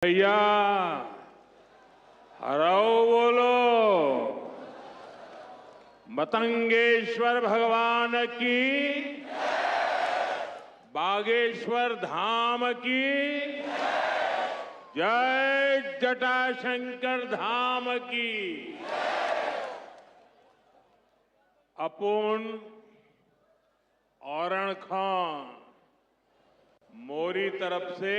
भैया हराओ बोलो। मतंगेश्वर भगवान की, बागेश्वर धाम की जय, जटाशंकर धाम की। अपुन औरण खां मोरी तरफ से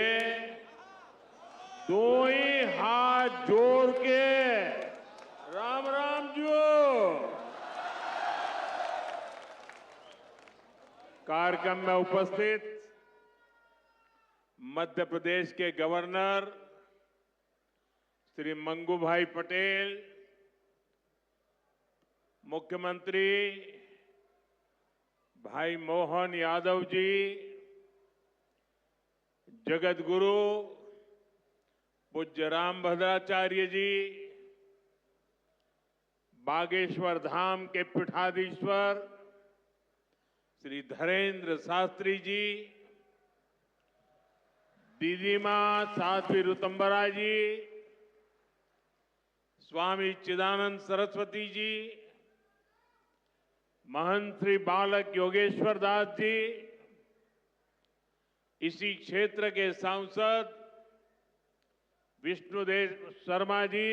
दो ही हाथ जोड़ के राम राम जो। कार्यक्रम में उपस्थित मध्य प्रदेश के गवर्नर श्री मंगू भाई पटेल, मुख्यमंत्री भाई मोहन यादव जी, जगत गुरु पूज्य रामभद्राचार्य जी, बागेश्वर धाम के पीठाधीश्वर श्री धरेंद्र शास्त्री जी, दीदी मां साध्वी ऋतंबरा जी, स्वामी चिदानंद सरस्वती जी, महंत श्री बालक योगेश्वर दास जी, इसी क्षेत्र के सांसद विष्णुदेव शर्मा जी,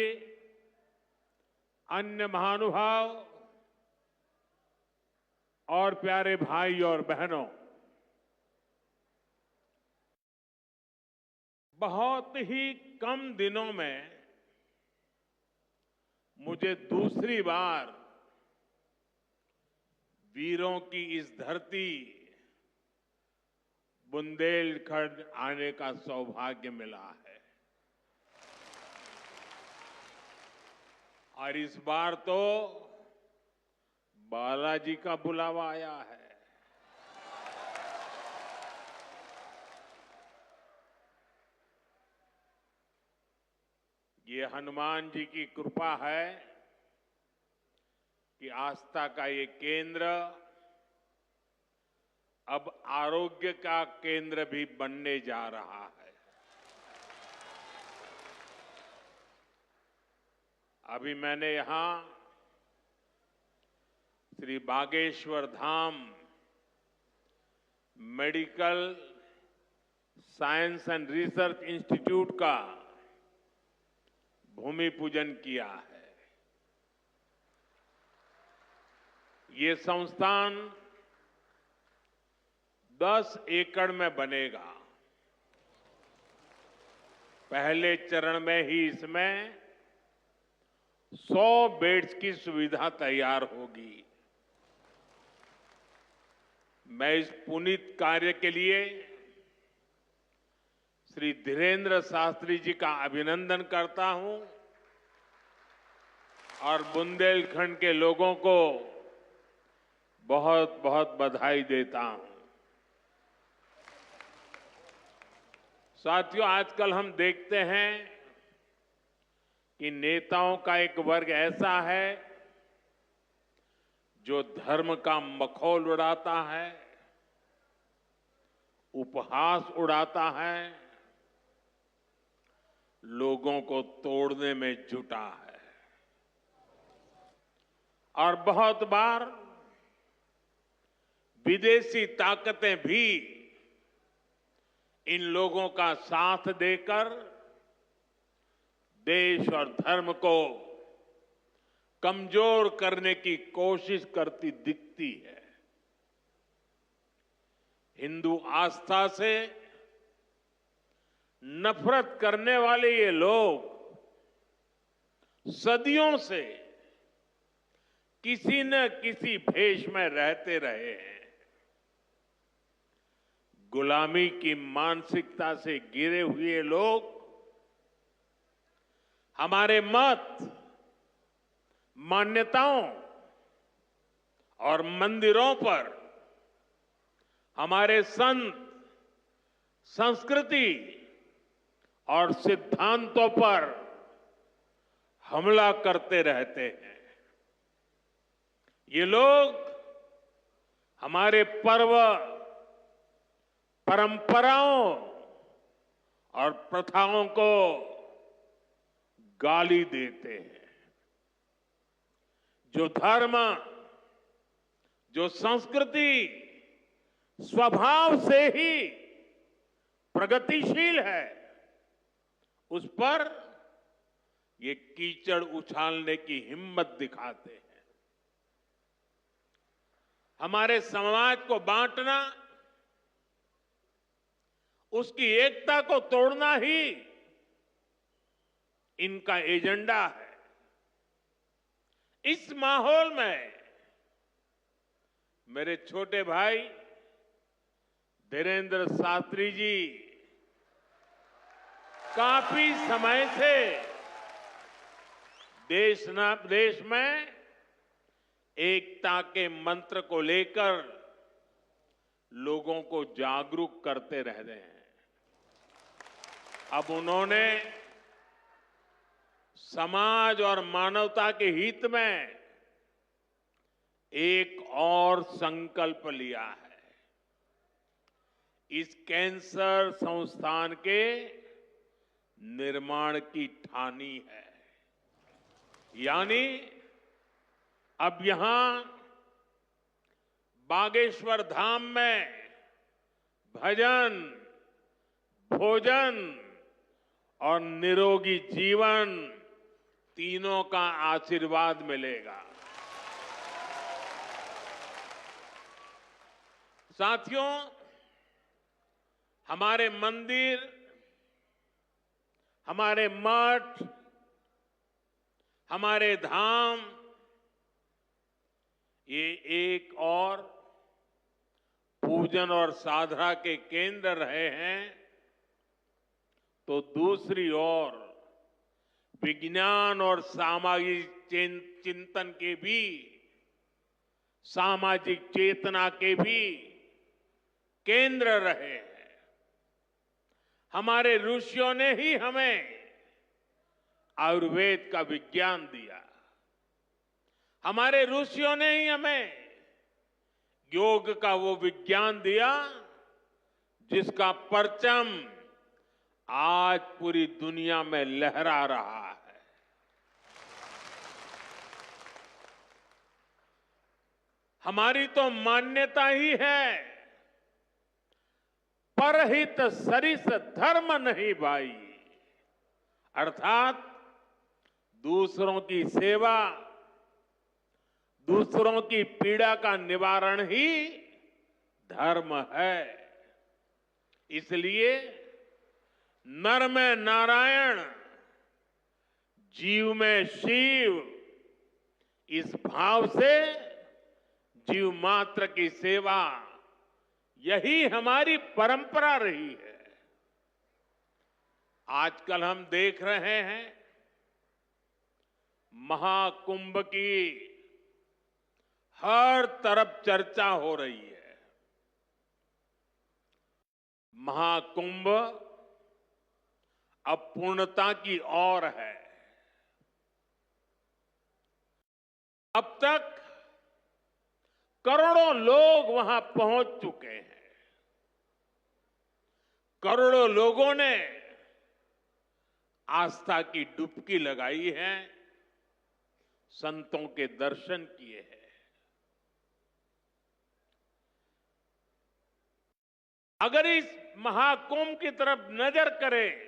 अन्य महानुभाव और प्यारे भाई और बहनों, बहुत ही कम दिनों में मुझे दूसरी बार वीरों की इस धरती बुंदेलखंड आने का सौभाग्य मिला है। और इस बार तो बालाजी का बुलावा आया है। ये हनुमान जी की कृपा है कि आस्था का ये केंद्र अब आरोग्य का केंद्र भी बनने जा रहा है। अभी मैंने यहां Shri Bageshwar Dham medical science and research institute का भूमि पूजन किया है। ये संस्थान 10 एकड़ में बनेगा। पहले चरण में ही इसमें 100 बेड्स की सुविधा तैयार होगी। मैं इस पुनीत कार्य के लिए श्री धीरेन्द्र शास्त्री जी का अभिनंदन करता हूं और बुंदेलखंड के लोगों को बहुत बहुत बधाई देता हूं। साथियों, आजकल हम देखते हैं कि नेताओं का एक वर्ग ऐसा है जो धर्म का मखौल उड़ाता है, उपहास उड़ाता है, लोगों को तोड़ने में जुटा है। और बहुत बार विदेशी ताकतें भी इन लोगों का साथ देकर देश और धर्म को कमजोर करने की कोशिश करती दिखती है। हिंदू आस्था से नफरत करने वाले ये लोग सदियों से किसी न किसी भेष में रहते रहे हैं। गुलामी की मानसिकता से घिरे हुए लोग हमारे मत, मान्यताओं और मंदिरों पर, हमारे संत, संस्कृति और सिद्धांतों पर हमला करते रहते हैं। ये लोग हमारे पर्व, परंपराओं और प्रथाओं को गाली देते हैं। जो धर्म, जो संस्कृति स्वभाव से ही प्रगतिशील है, उस पर ये कीचड़ उछालने की हिम्मत दिखाते हैं। हमारे समाज को बांटना, उसकी एकता को तोड़ना ही इनका एजेंडा है। इस माहौल में मेरे छोटे भाई धीरेंद्र शास्त्री जी काफी समय से देश में एकता के मंत्र को लेकर लोगों को जागरूक करते रह रहे हैं। अब उन्होंने समाज और मानवता के हित में एक और संकल्प लिया है। इस कैंसर संस्थान के निर्माण की ठानी है। यानी अब यहां बागेश्वर धाम में भजन, भोजन और निरोगी जीवन तीनों का आशीर्वाद मिलेगा। साथियों, हमारे मंदिर, हमारे मठ, हमारे धाम ये एक और पूजन और साधना के केंद्र रहे हैं, तो दूसरी ओर विज्ञान और सामाजिक चिंतन के भी, सामाजिक चेतना के भी केंद्र रहे हैं। हमारे ऋषियों ने ही हमें आयुर्वेद का विज्ञान दिया। हमारे ऋषियों ने ही हमें योग का वो विज्ञान दिया जिसका परचम आज पूरी दुनिया में लहरा रहा है। हमारी तो मान्यता ही है, परहित सरिस धर्म नहीं भाई, अर्थात दूसरों की सेवा, दूसरों की पीड़ा का निवारण ही धर्म है। इसलिए नर में नारायण, जीव में शिव, इस भाव से जीव मात्र की सेवा, यही हमारी परंपरा रही है। आजकल हम देख रहे हैं महाकुंभ की हर तरफ चर्चा हो रही है। महाकुंभ अब पूर्णता की ओर है। अब तक करोड़ों लोग वहां पहुंच चुके हैं। करोड़ों लोगों ने आस्था की डुबकी लगाई है, संतों के दर्शन किए हैं। अगर इस महाकुंभ की तरफ नजर करें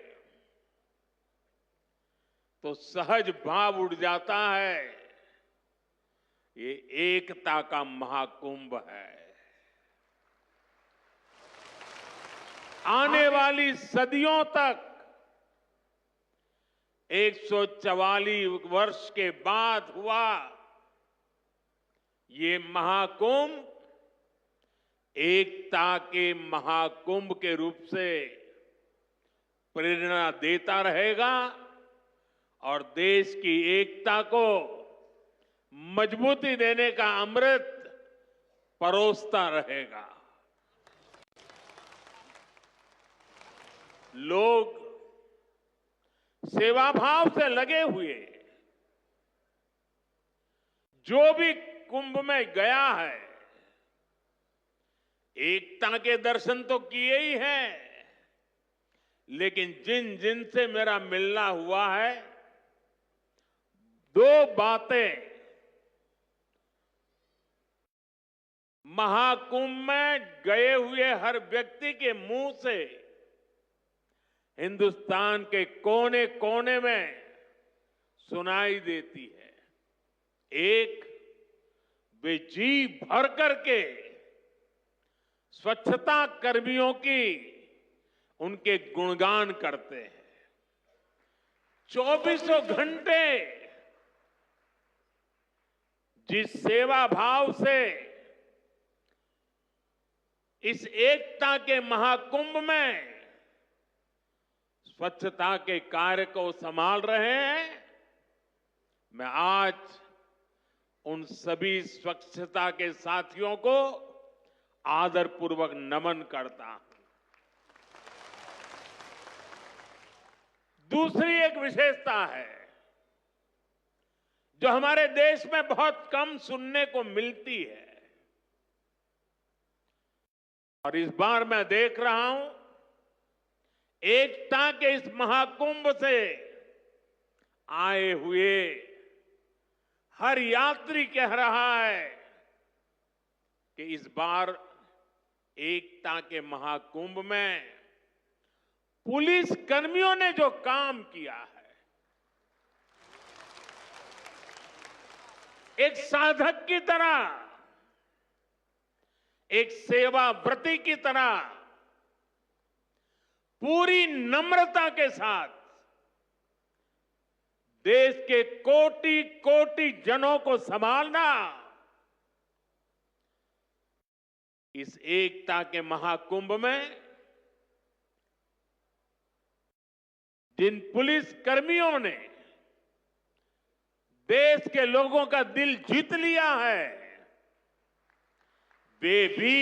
तो सहज भाव उड़ जाता है, ये एकता का महाकुंभ है। आने वाली सदियों तक 144 वर्ष के बाद हुआ ये महाकुंभ एकता के महाकुंभ के रूप से प्रेरणा देता रहेगा और देश की एकता को मजबूती देने का अमृत परोसता रहेगा। लोग सेवाभाव से लगे हुए, जो भी कुंभ में गया है, एकता के दर्शन तो किए ही हैं, लेकिन जिन जिन से मेरा मिलना हुआ है, दो बातें महाकुंभ में गए हुए हर व्यक्ति के मुंह से हिंदुस्तान के कोने कोने में सुनाई देती है। एक, वे जी भर करके स्वच्छता कर्मियों की उनके गुणगान करते हैं। 24 घंटे जिस सेवा भाव से इस एकता के महाकुंभ में स्वच्छता के कार्य को संभाल रहे हैं, मैं आज उन सभी स्वच्छता के साथियों को आदरपूर्वक नमन करता हूं। दूसरी एक विशेषता है जो हमारे देश में बहुत कम सुनने को मिलती है, और इस बार मैं देख रहा हूं एकता के इस महाकुंभ से आए हुए हर यात्री कह रहा है कि इस बार एकता के महाकुंभ में पुलिस कर्मियों ने जो काम किया है, एक साधक की तरह, एक सेवाव्रती की तरह पूरी नम्रता के साथ देश के कोटि कोटि जनों को संभालना इस एकता के महाकुंभ में जिन पुलिस कर्मियों ने देश के लोगों का दिल जीत लिया है, वे भी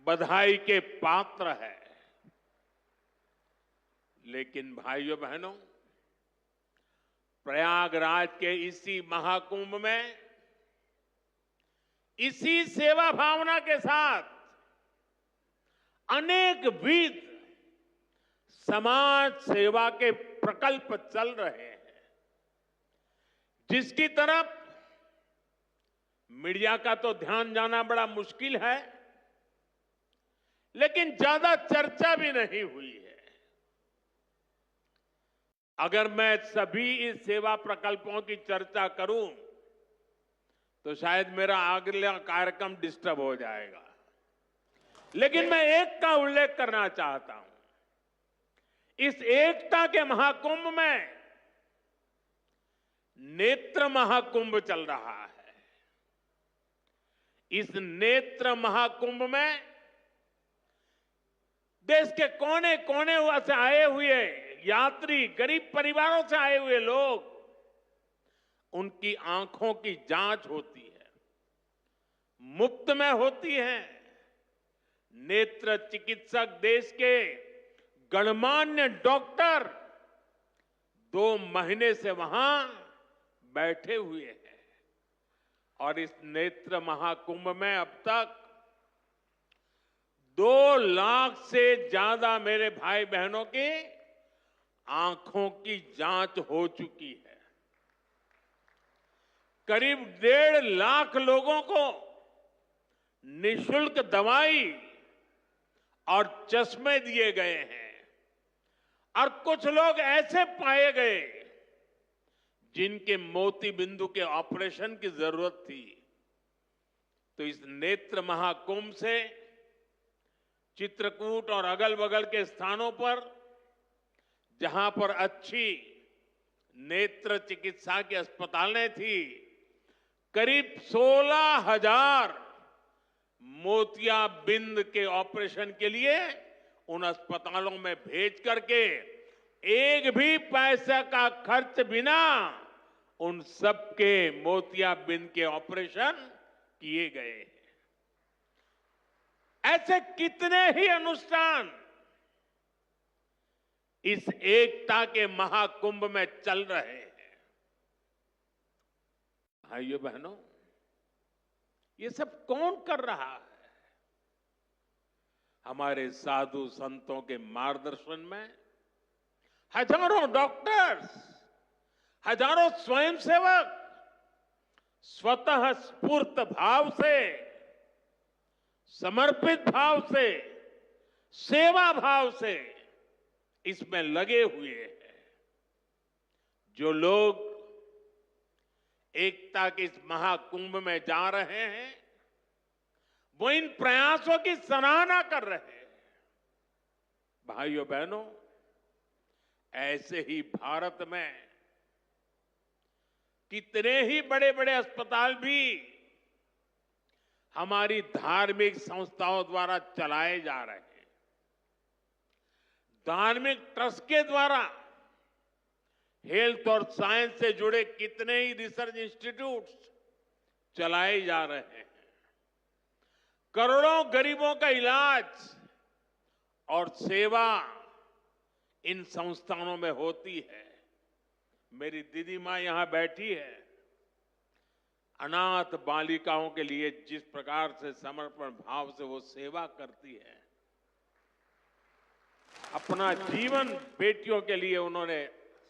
बधाई के पात्र है। लेकिन भाइयों बहनों, प्रयागराज के इसी महाकुंभ में इसी सेवा भावना के साथ अनेक विध समाज सेवा के प्रकल्प चल रहे हैं, जिसकी तरफ मीडिया का तो ध्यान जाना बड़ा मुश्किल है, लेकिन ज्यादा चर्चा भी नहीं हुई है। अगर मैं सभी इस सेवा प्रकल्पों की चर्चा करूं तो शायद मेरा अगला कार्यक्रम डिस्टर्ब हो जाएगा, लेकिन मैं एक का उल्लेख करना चाहता हूं। इस एकता के महाकुंभ में नेत्र महाकुंभ चल रहा है। इस नेत्र महाकुंभ में देश के कोने कोने से आए हुए यात्री, गरीब परिवारों से आए हुए लोग, उनकी आंखों की जांच होती है, मुफ्त में होती है। नेत्र चिकित्सक देश के गणमान्य डॉक्टर 2 महीने से वहां बैठे हुए हैं, और इस नेत्र महाकुंभ में अब तक 2 लाख से ज्यादा मेरे भाई बहनों की आंखों की जांच हो चुकी है। करीब 1.5 लाख लोगों को निशुल्क दवाई और चश्मे दिए गए हैं, और कुछ लोग ऐसे पाए गए जिनके मोती बिंदु के ऑपरेशन की जरूरत थी। तो इस नेत्र महाकुंभ से चित्रकूट और अगल बगल के स्थानों पर जहां पर अच्छी नेत्र चिकित्सा की अस्पतालें थी, करीब 16,000 मोतियाबिंद के ऑपरेशन के लिए उन अस्पतालों में भेज करके एक भी पैसे का खर्च बिना उन सबके मोतियाबिंद के ऑपरेशन किए गए। ऐसे कितने ही अनुष्ठान इस एकता के महाकुंभ में चल रहे हैं। भाइयों बहनों, ये सब कौन कर रहा है? हमारे साधु संतों के मार्गदर्शन में हजारों डॉक्टर्स, हजारों स्वयंसेवक स्वतः स्फूर्त भाव से, समर्पित भाव से, सेवा भाव से इसमें लगे हुए हैं। जो लोग एकता के इस महाकुंभ में जा रहे हैं, वो इन प्रयासों की सराहना कर रहे हैं। भाइयों बहनों, ऐसे ही भारत में कितने ही बड़े बड़े अस्पताल भी हमारी धार्मिक संस्थाओं द्वारा चलाए जा रहे हैं। धार्मिक ट्रस्ट के द्वारा हेल्थ और साइंस से जुड़े कितने ही रिसर्च इंस्टीट्यूट्स चलाए जा रहे हैं। करोड़ों गरीबों का इलाज और सेवा इन संस्थानों में होती है। मेरी दीदी मां यहां बैठी है। अनाथ बालिकाओं के लिए जिस प्रकार से समर्पण भाव से वो सेवा करती है, अपना जीवन बेटियों के लिए उन्होंने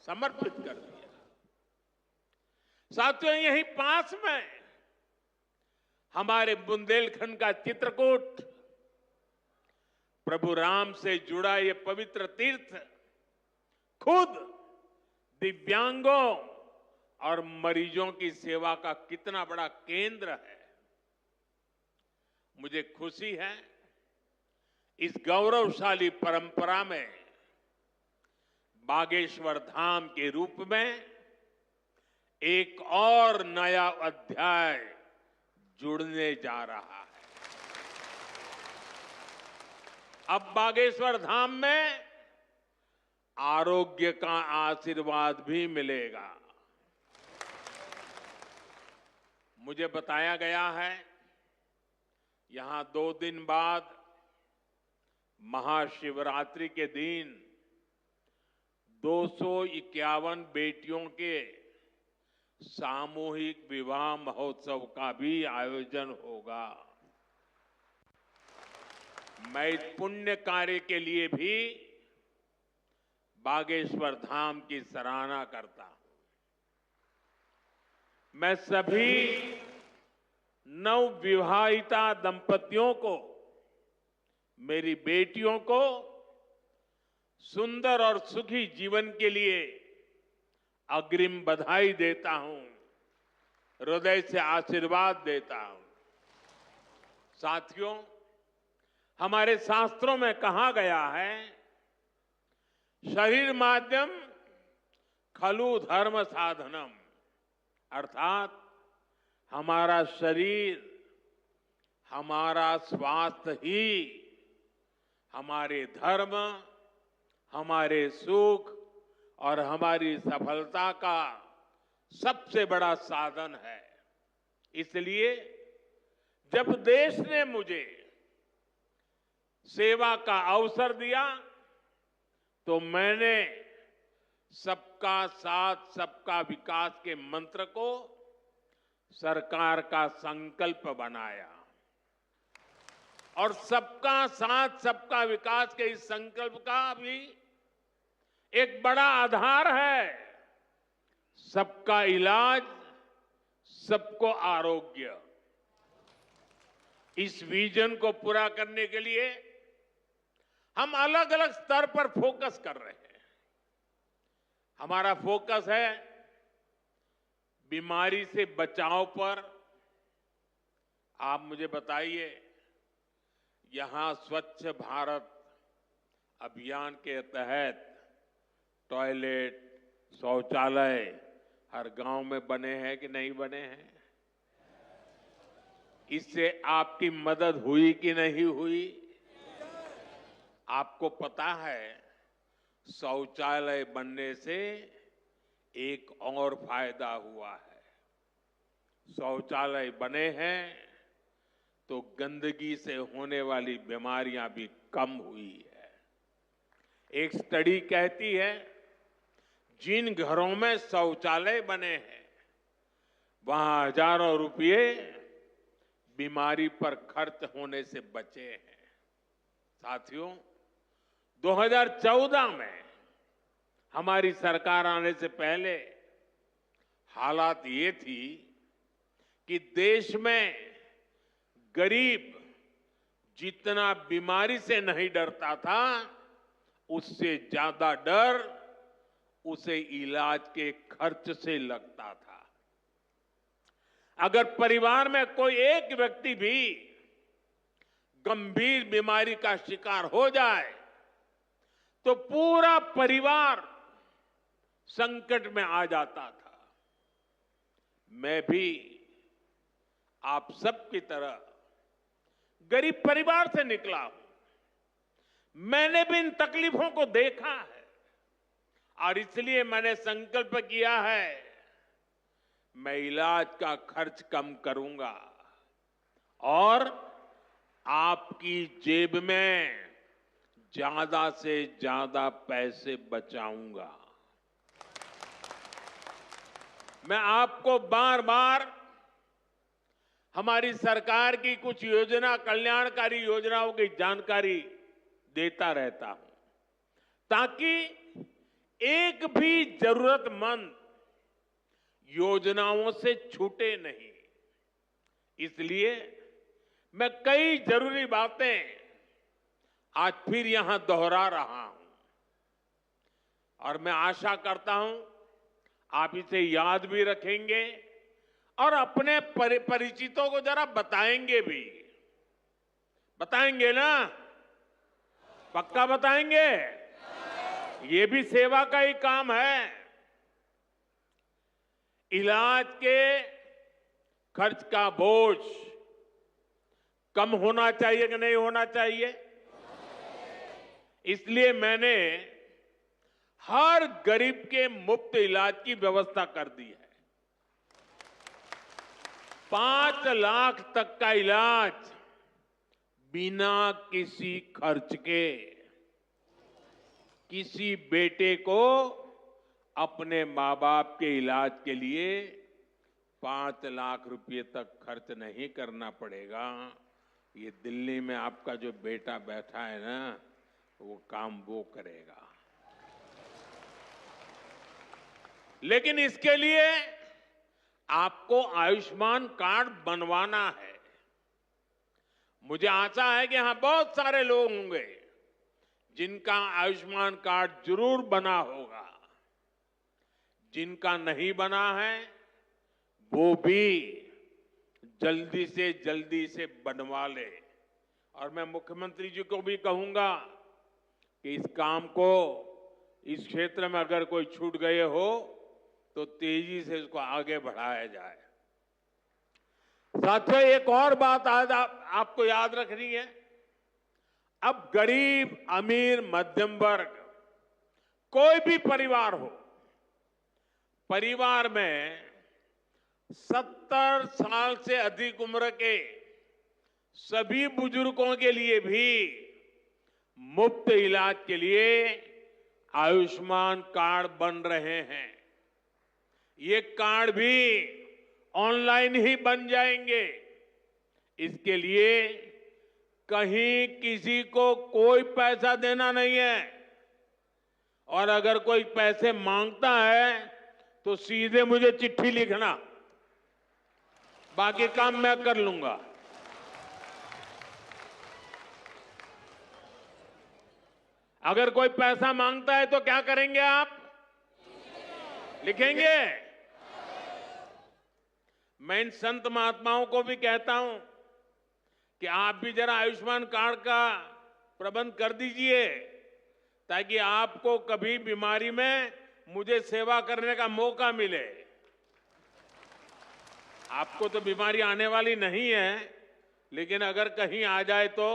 समर्पित कर दिया। साथियों, यहीं पास में हमारे बुंदेलखंड का चित्रकूट, प्रभु राम से जुड़ा ये पवित्र तीर्थ खुद दिव्यांगों और मरीजों की सेवा का कितना बड़ा केंद्र है। मुझे खुशी है इस गौरवशाली परंपरा में बागेश्वर धाम के रूप में एक और नया अध्याय जुड़ने जा रहा है। अब बागेश्वर धाम में आरोग्य का आशीर्वाद भी मिलेगा। मुझे बताया गया है यहां 2 दिन बाद महाशिवरात्रि के दिन 251 बेटियों के सामूहिक विवाह महोत्सव का भी आयोजन होगा। मैं इस पुण्य कार्य के लिए भी बागेश्वर धाम की सराहना करता हूं। मैं सभी नवविवाहिता दंपतियों को, मेरी बेटियों को सुंदर और सुखी जीवन के लिए अग्रिम बधाई देता हूं, हृदय से आशीर्वाद देता हूं। साथियों, हमारे शास्त्रों में कहा गया है, शरीर माध्यम खलु धर्म साधनम, अर्थात हमारा शरीर, हमारा स्वास्थ्य ही हमारे धर्म, हमारे सुख और हमारी सफलता का सबसे बड़ा साधन है। इसलिए जब देश ने मुझे सेवा का अवसर दिया तो मैंने सबका साथ सबका विकास के मंत्र को सरकार का संकल्प बनाया। और सबका साथ सबका विकास के इस संकल्प का भी एक बड़ा आधार है सबका इलाज, सबको आरोग्य। इस विजन को पूरा करने के लिए हम अलग अलग स्तर पर फोकस कर रहे हैं। हमारा फोकस है बीमारी से बचाव पर। आप मुझे बताइए, यहां स्वच्छ भारत अभियान के तहत टॉयलेट, शौचालय हर गांव में बने हैं कि नहीं बने हैं? इससे आपकी मदद हुई कि नहीं हुई? आपको पता है, शौचालय बनने से एक और फायदा हुआ है। शौचालय बने हैं तो गंदगी से होने वाली बीमारियां भी कम हुई है। एक स्टडी कहती है, जिन घरों में शौचालय बने हैं वहां हजारों रुपये बीमारी पर खर्च होने से बचे हैं। साथियों, 2014 में हमारी सरकार आने से पहले हालात ये थी कि देश में गरीब जितना बीमारी से नहीं डरता था, उससे ज्यादा डर उसे इलाज के खर्च से लगता था। अगर परिवार में कोई एक व्यक्ति भी गंभीर बीमारी का शिकार हो जाए तो पूरा परिवार संकट में आ जाता था। मैं भी आप सबकी तरह गरीब परिवार से निकला हूं। मैंने भी इन तकलीफों को देखा है और इसलिए मैंने संकल्प किया है, मैं इलाज का खर्च कम करूंगा और आपकी जेब में ज्यादा से ज्यादा पैसे बचाऊंगा। मैं आपको बार बार हमारी सरकार की कुछ कल्याणकारी योजनाओं की जानकारी देता रहता हूं ताकि एक भी जरूरतमंद योजनाओं से छूटे नहीं। इसलिए मैं कई जरूरी बातें आज फिर यहां दोहरा रहा हूं और मैं आशा करता हूं आप इसे याद भी रखेंगे और अपने परिचितों को जरा बताएंगे भी। बताएंगे ना? पक्का बताएंगे? ये भी सेवा का ही काम है। इलाज के खर्च का बोझ कम होना चाहिए कि नहीं होना चाहिए? इसलिए मैंने हर गरीब के मुफ्त इलाज की व्यवस्था कर दी है। 5 लाख तक का इलाज बिना किसी खर्च के। किसी बेटे को अपने मां बाप के इलाज के लिए 5 लाख रुपए तक खर्च नहीं करना पड़ेगा। ये दिल्ली में आपका जो बेटा बैठा है ना, वो काम वो करेगा। लेकिन इसके लिए आपको आयुष्मान कार्ड बनवाना है। मुझे आशा है कि यहां बहुत सारे लोग होंगे जिनका आयुष्मान कार्ड जरूर बना होगा। जिनका नहीं बना है वो भी जल्दी से बनवा ले। और मैं मुख्यमंत्री जी को भी कहूंगा कि इस काम को, इस क्षेत्र में अगर कोई छूट गए हो तो तेजी से इसको आगे बढ़ाया जाए। साथियों, एक और बात आज आपको याद रखनी है। अब गरीब, अमीर, मध्यम वर्ग, कोई भी परिवार हो, परिवार में 70 साल से अधिक उम्र के सभी बुजुर्गों के लिए भी मुफ्त इलाज के लिए आयुष्मान कार्ड बन रहे हैं। ये कार्ड भी ऑनलाइन ही बन जाएंगे। इसके लिए कहीं किसी को कोई पैसा देना नहीं है और अगर कोई पैसे मांगता है तो सीधे मुझे चिट्ठी लिखना, बाकी काम मैं कर लूंगा। अगर कोई पैसा मांगता है तो क्या करेंगे आप? लिखेंगे? मैं इन संत महात्माओं को भी कहता हूं कि आप भी जरा आयुष्मान कार्ड का प्रबंध कर दीजिए ताकि आपको कभी बीमारी में मुझे सेवा करने का मौका मिले। आपको तो बीमारी आने वाली नहीं है, लेकिन अगर कहीं आ जाए तो।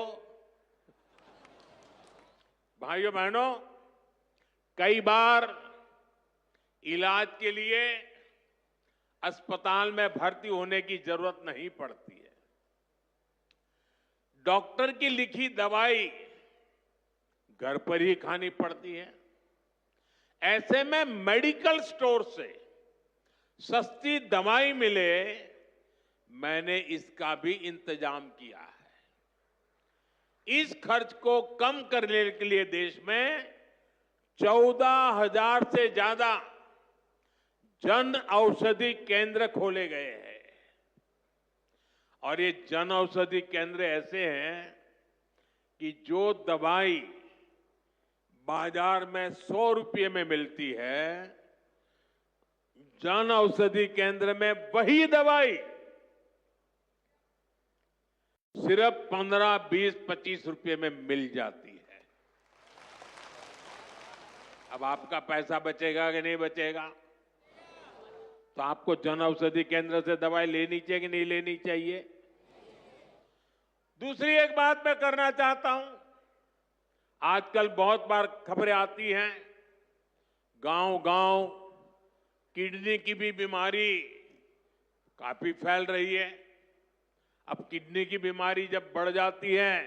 भाइयों बहनों, कई बार इलाज के लिए अस्पताल में भर्ती होने की जरूरत नहीं पड़ती है। डॉक्टर की लिखी दवाई घर पर ही खानी पड़ती है। ऐसे में मेडिकल स्टोर से सस्ती दवाई मिले, मैंने इसका भी इंतजाम किया है। इस खर्च को कम करने के लिए देश में 14,000 से ज्यादा जन औषधि केंद्र खोले गए हैं। और ये जन औषधि केंद्र ऐसे हैं कि जो दवाई बाजार में 100 रुपये में मिलती है, जन औषधि केंद्र में वही दवाई सिर्फ 15, 20, 25 रुपये में मिल जाती है। अब आपका पैसा बचेगा कि नहीं बचेगा? तो आपको जन औषधि केंद्र से दवाई लेनी चाहिए कि नहीं लेनी चाहिए? दूसरी एक बात मैं करना चाहता हूं। आजकल बहुत बार खबरें आती हैं, गांव-गांव किडनी की भी बीमारी काफी फैल रही है। अब किडनी की बीमारी जब बढ़ जाती है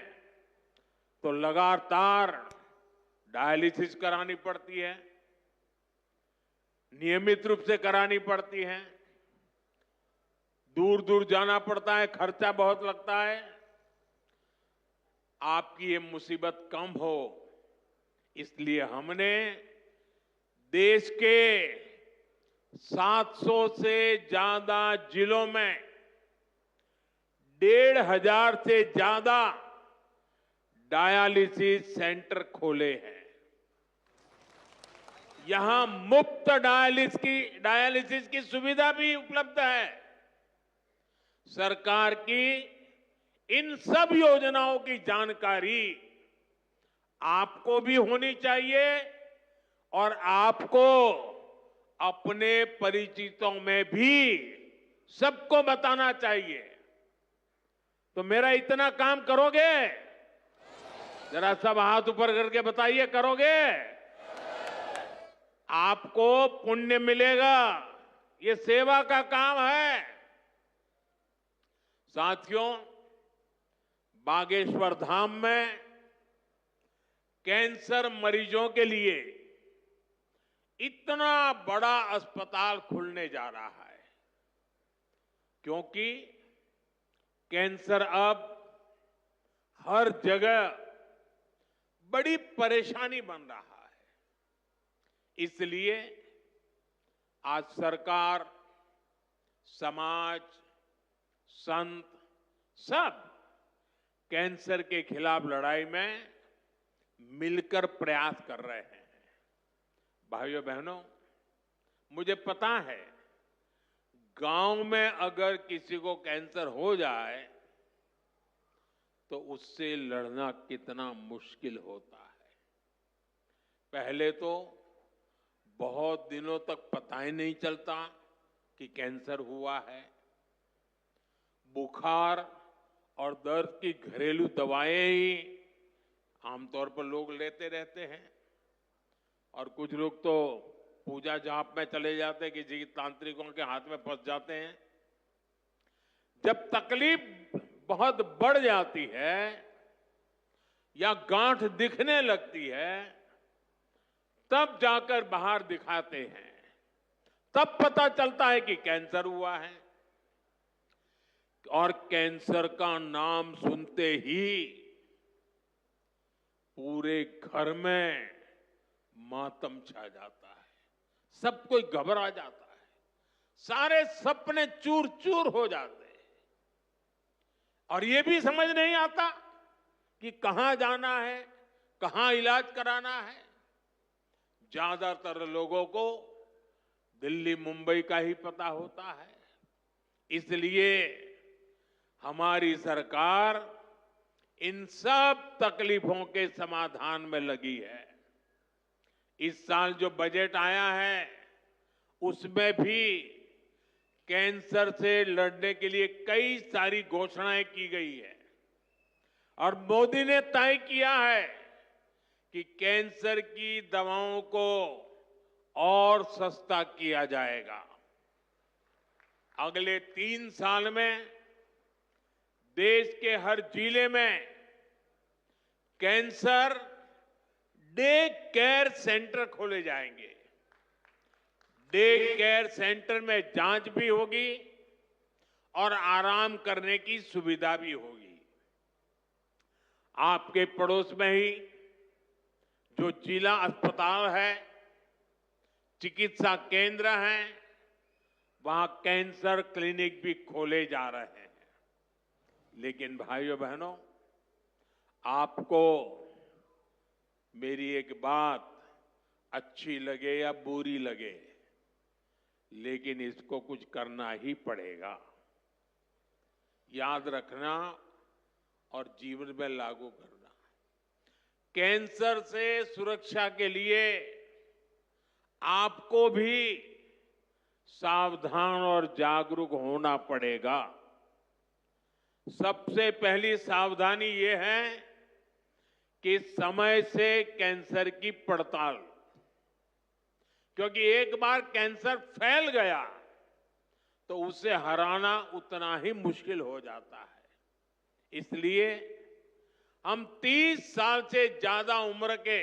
तो लगातार डायलिसिस करानी पड़ती है, नियमित रूप से करानी पड़ती है, दूर दूर जाना पड़ता है, खर्चा बहुत लगता है। आपकी ये मुसीबत कम हो, इसलिए हमने देश के 700 से ज्यादा जिलों में 1,500 से ज्यादा डायलिसिस सेंटर खोले हैं। यहां मुफ्त डायलिसिस की सुविधा भी उपलब्ध है। सरकार की इन सब योजनाओं की जानकारी आपको भी होनी चाहिए और आपको अपने परिचितों में भी सबको बताना चाहिए। तो मेरा इतना काम करोगे? जरा सब हाथ ऊपर करके बताइए, करोगे? आपको पुण्य मिलेगा। ये सेवा का काम है। साथियों, बागेश्वर धाम में कैंसर मरीजों के लिए इतना बड़ा अस्पताल खुलने जा रहा है, क्योंकि कैंसर अब हर जगह बड़ी परेशानी बन रहा है। इसलिए आज सरकार, समाज, संत सब कैंसर के खिलाफ लड़ाई में मिलकर प्रयास कर रहे हैं। भाइयों बहनों, मुझे पता है गांव में अगर किसी को कैंसर हो जाए तो उससे लड़ना कितना मुश्किल होता है। पहले तो बहुत दिनों तक पता ही नहीं चलता कि कैंसर हुआ है। बुखार और दर्द की घरेलू दवाएं ही आमतौर पर लोग लेते रहते हैं, और कुछ लोग तो पूजा जाप में चले जाते हैं, किसी तांत्रिकों के हाथ में फंस जाते हैं। जब तकलीफ बहुत बढ़ जाती है या गांठ दिखने लगती है, तब जाकर बाहर दिखाते हैं, तब पता चलता है कि कैंसर हुआ है। और कैंसर का नाम सुनते ही पूरे घर में मातम छा जाता है, सब कोई घबरा जाता है, सारे सपने चूर चूर हो जाते हैं, और ये भी समझ नहीं आता कि कहां जाना है, कहां इलाज कराना है। ज्यादातर लोगों को दिल्ली, मुंबई का ही पता होता है। इसलिए हमारी सरकार इन सब तकलीफों के समाधान में लगी है। इस साल जो बजट आया है उसमें भी कैंसर से लड़ने के लिए कई सारी घोषणाएं की गई है, और मोदी ने तय किया है कि कैंसर की दवाओं को और सस्ता किया जाएगा। अगले 3 साल में देश के हर जिले में कैंसर डे केयर सेंटर खोले जाएंगे। डे केयर सेंटर में जांच भी होगी और आराम करने की सुविधा भी होगी। आपके पड़ोस में ही जो जिला अस्पताल है, चिकित्सा केंद्र हैं, वहां कैंसर क्लिनिक भी खोले जा रहे हैं। लेकिन भाइयों बहनों, आपको मेरी एक बात अच्छी लगे या बुरी लगे, लेकिन इसको कुछ करना ही पड़ेगा। याद रखना और जीवन में लागू करना। कैंसर से सुरक्षा के लिए आपको भी सावधान और जागरूक होना पड़ेगा। सबसे पहली सावधानी ये है कि समय से कैंसर की पड़ताल, क्योंकि एक बार कैंसर फैल गया तो उसे हराना उतना ही मुश्किल हो जाता है। इसलिए हम 30 साल से ज्यादा उम्र के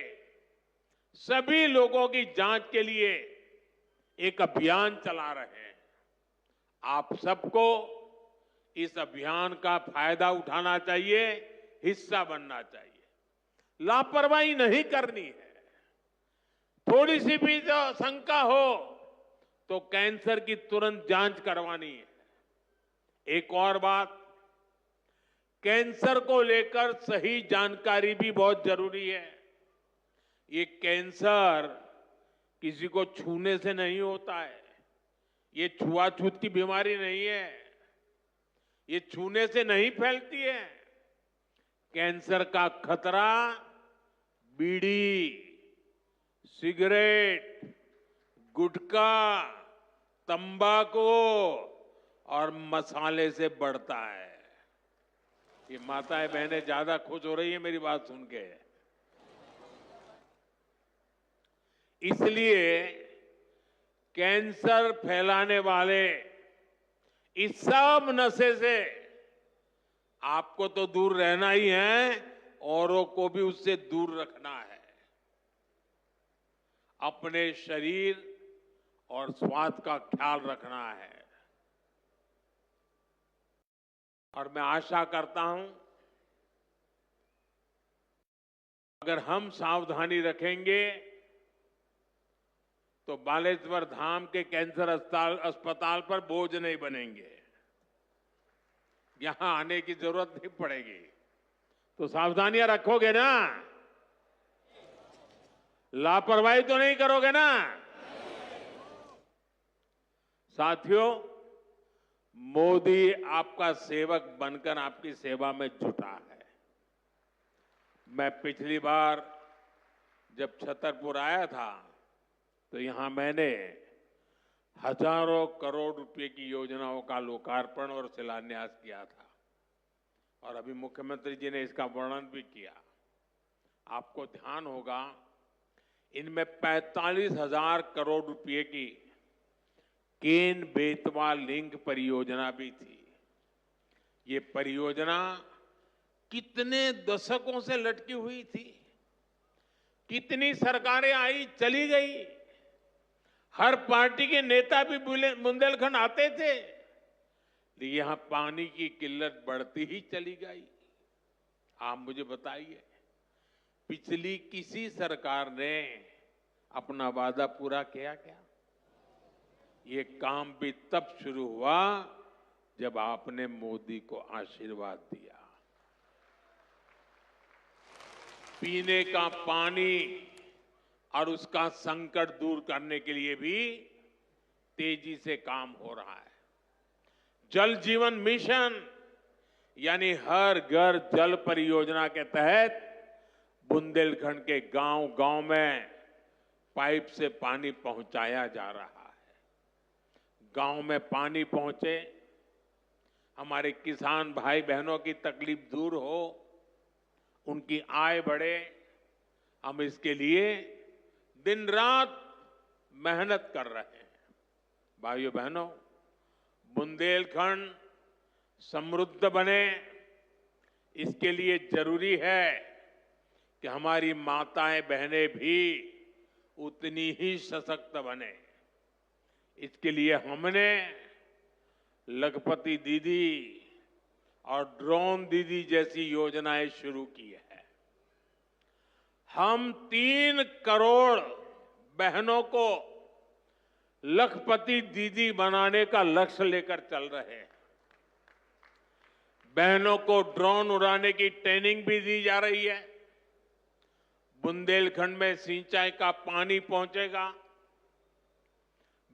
सभी लोगों की जांच के लिए एक अभियान चला रहे हैं। आप सबको इस अभियान का फायदा उठाना चाहिए, हिस्सा बनना चाहिए। लापरवाही नहीं करनी है। थोड़ी सी भी जो शंका हो तो कैंसर की तुरंत जांच करवानी है। एक और बात, कैंसर को लेकर सही जानकारी भी बहुत जरूरी है। ये कैंसर किसी को छूने से नहीं होता है। ये छुआछूत की बीमारी नहीं है। ये छूने से नहीं फैलती है। कैंसर का खतरा बीड़ी, सिगरेट, गुटखा, तंबाकू और मसाले से बढ़ता है। ये माताएं बहनें ज्यादा खुश हो रही है मेरी बात सुन के। इसलिए कैंसर फैलाने वाले इस सब नशे से आपको तो दूर रहना ही है, औरों को भी उससे दूर रखना है। अपने शरीर और स्वास्थ्य का ख्याल रखना है। और मैं आशा करता हूं, अगर हम सावधानी रखेंगे तो बालेश्वर धाम के कैंसर अस्पताल पर बोझ नहीं बनेंगे। यहां आने की जरूरत नहीं पड़ेगी। तो सावधानियां रखोगे ना? लापरवाही तो नहीं करोगे ना? साथियों, मोदी आपका सेवक बनकर आपकी सेवा में जुटा है। मैं पिछली बार जब छतरपुर आया था तो यहां मैंने हजारों करोड़ रुपए की योजनाओं का लोकार्पण और शिलान्यास किया था, और अभी मुख्यमंत्री जी ने इसका वर्णन भी किया। आपको ध्यान होगा, इनमें 45,000 करोड़ रुपए की केन बेतवा लिंक परियोजना भी थी। ये परियोजना कितने दशकों से लटकी हुई थी। कितनी सरकारें आई चली गई। हर पार्टी के नेता भी बुंदेलखंड आते थे, लेकिन यहां पानी की किल्लत बढ़ती ही चली गई। आप मुझे बताइए, पिछली किसी सरकार ने अपना वादा पूरा किया क्या? ये काम भी तब शुरू हुआ जब आपने मोदी को आशीर्वाद दिया। पीने का पानी और उसका संकट दूर करने के लिए भी तेजी से काम हो रहा है। जल जीवन मिशन यानी हर घर जल परियोजना के तहत बुंदेलखंड के गांव-गांव में पाइप से पानी पहुंचाया जा रहा है। गांव में पानी पहुंचे, हमारे किसान भाई बहनों की तकलीफ दूर हो, उनकी आय बढ़े। हम इसके लिए दिन रात मेहनत कर रहे हैं। भाइयों बहनों, बुंदेलखंड समृद्ध बने, इसके लिए जरूरी है कि हमारी माताएं बहनें भी उतनी ही सशक्त बने। इसके लिए हमने लखपति दीदी और ड्रोन दीदी जैसी योजनाएं शुरू की है। हम 3 करोड़ बहनों को लखपति दीदी बनाने का लक्ष्य लेकर चल रहे हैं। बहनों को ड्रोन उड़ाने की ट्रेनिंग भी दी जा रही है। बुंदेलखंड में सिंचाई का पानी पहुंचेगा।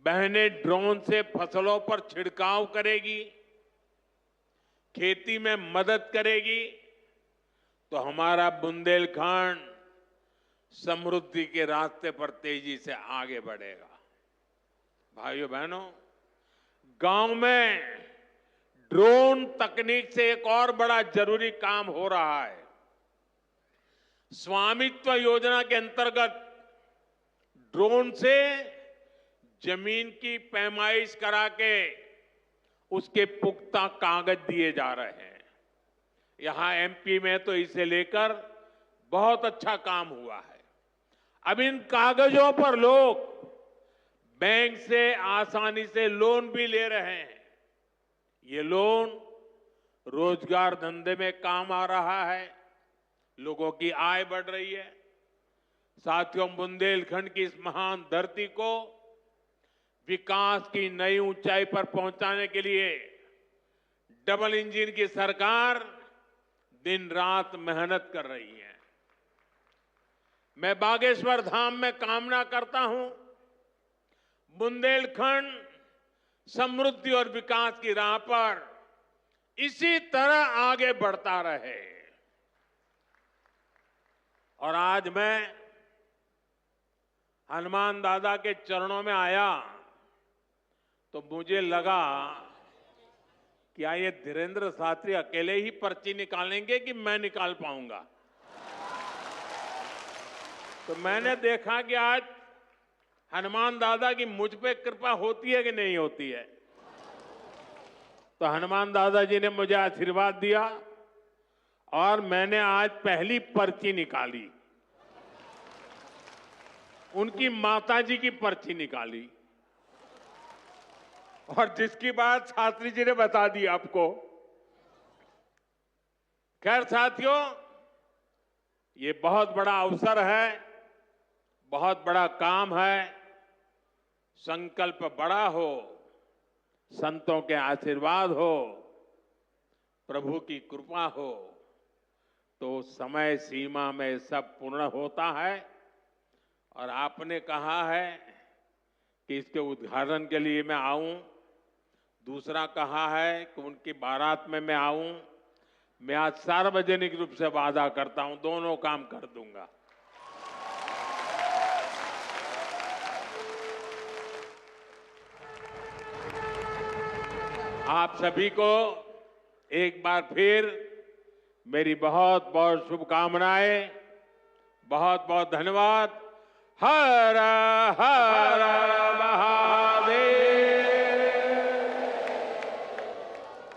बहनें ड्रोन से फसलों पर छिड़काव करेगी, खेती में मदद करेगी, तो हमारा बुंदेलखंड समृद्धि के रास्ते पर तेजी से आगे बढ़ेगा। भाइयों बहनों, गांव में ड्रोन तकनीक से एक और बड़ा जरूरी काम हो रहा है। स्वामित्व योजना के अंतर्गत ड्रोन से जमीन की पैमाइश करा के उसके पुख्ता कागज दिए जा रहे हैं। यहां एमपी में तो इसे लेकर बहुत अच्छा काम हुआ है। अब इन कागजों पर लोग बैंक से आसानी से लोन भी ले रहे हैं। ये लोन रोजगार धंधे में काम आ रहा है, लोगों की आय बढ़ रही है। साथियों, बुंदेलखंड की इस महान धरती को विकास की नई ऊंचाई पर पहुंचाने के लिए डबल इंजन की सरकार दिन रात मेहनत कर रही है। मैं बागेश्वर धाम में कामना करता हूं, बुंदेलखंड समृद्धि और विकास की राह पर इसी तरह आगे बढ़ता रहे। और आज मैं हनुमान दादा के चरणों में आया तो मुझे लगा क्या ये धीरेन्द्र शास्त्री अकेले ही पर्ची निकालेंगे कि मैं निकाल पाऊंगा। तो मैंने देखा कि आज हनुमान दादा की मुझ पे कृपा होती है कि नहीं होती है। तो हनुमान दादा जी ने मुझे आशीर्वाद दिया और मैंने आज पहली पर्ची निकाली, उनकी माताजी की पर्ची निकाली, और जिसकी बात शास्त्री जी ने बता दी आपको। खैर साथियों, ये बहुत बड़ा अवसर है, बहुत बड़ा काम है। संकल्प बड़ा हो, संतों के आशीर्वाद हो, प्रभु की कृपा हो, तो समय सीमा में सब पूर्ण होता है। और आपने कहा है कि इसके उद्घाटन के लिए मैं आऊं, दूसरा कहा है कि उनकी बारात में मैं आऊं। मैं आज सार्वजनिक रूप से वादा करता हूं, दोनों काम कर दूंगा। आप सभी को एक बार फिर मेरी बहुत बहुत शुभकामनाएं, बहुत बहुत धन्यवाद। हर हर